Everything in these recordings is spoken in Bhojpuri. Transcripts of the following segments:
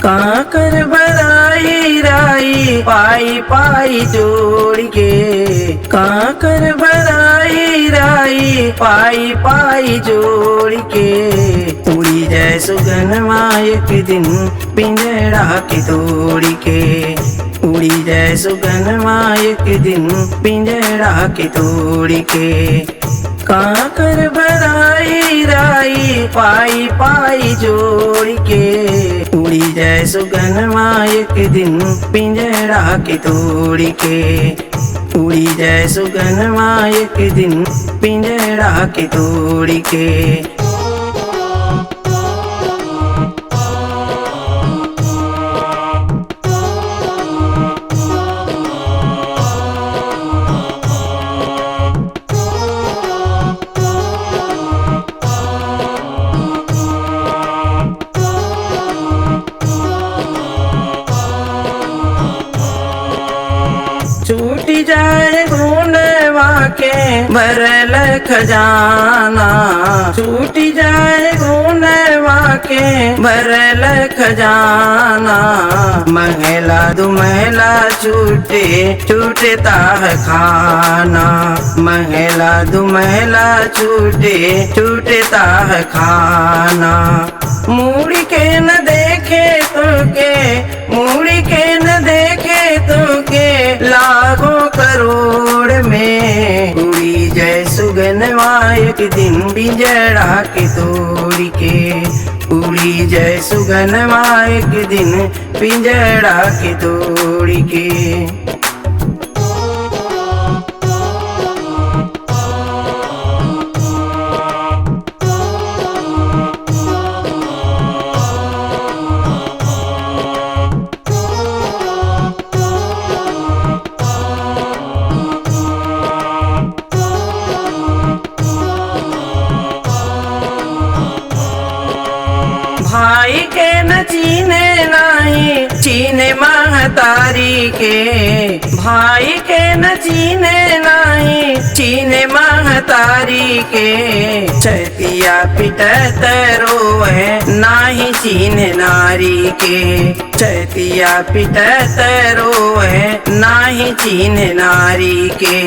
काकर बराई राई पाई पाई जोड़ के, काकर बराई राई पाई पाई जोड़ के। उड़ी जाए सुगनमा एक दिन पिंजड़ा की तोड़ के, उड़ी जाए सुगनमा एक दिन पिंजड़ा की तोड़ के। काकर बराई राई पाई पाई जोड़ के, उड़ी जाए सुगनमा एक दिन पिंजड़ा की तोड़ के, उड़ी जाए सुगनमा एक दिन पिंजड़ा की तोड़ के। छूट जाए ढूंढवा के भरल खजाना, छूट जाए ढूंढवा के भरल खजाना। महला दुमहला छूटे छूटता है खाना, महला दुमहला छूटे छूटता है खाना। मुड़ के न देखे तुके, मुड़ के न देखे तुके लाखों करोड़ में। उड़ी जाए सुगनमा एक दिन पिंजड़ा के तोड़ के, उड़ी जाए सुगनमा एक दिन पिंजड़ा के तोड़ के। भाई के न चीने नहीं चीने महतारी के, भाई के न चीने नहीं चीने महतारी के। छतिया पिटत रोए नाही चीने नारी के, छतिया पिटत रोए नाही चीने नारी के।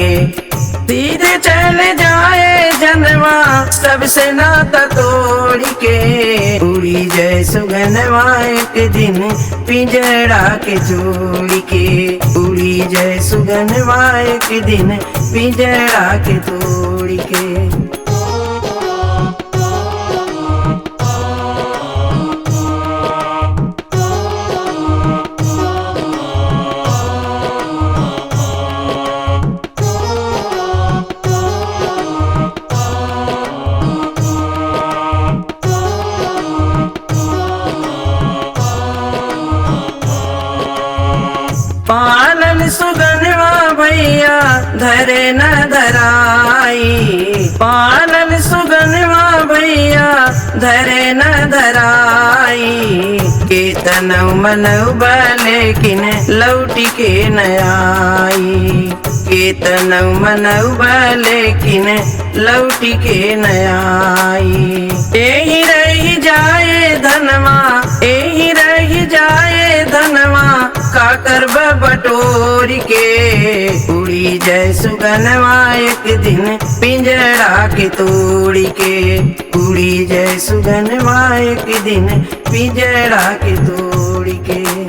सीधे चल जाए जनवा सबसे नाता तोड़ के, उड़ी जाए सुगनमा एक दिन पिंजड़ा के जोड़ के, उड़ी जाए सुगनमा एक दिन पिंजड़ा के तोड़ के। पालन सुगनवा भैया धरे न धराई, पालन सुगनवा भैया धरे न धराई। केतन मनऊ लेकिन लौटी के न आई, केतन मनऊ लेकिन लौटी के न आई। यही रही जाए धनवा, यही रही जाए धनवा काकर बटोर के। उड़ी जाए सुगनमा एक दिन पिंजड़ा के तोड़ के, उड़ी जाए सुगनमा एक दिन पिंजड़ा के तोड़ के।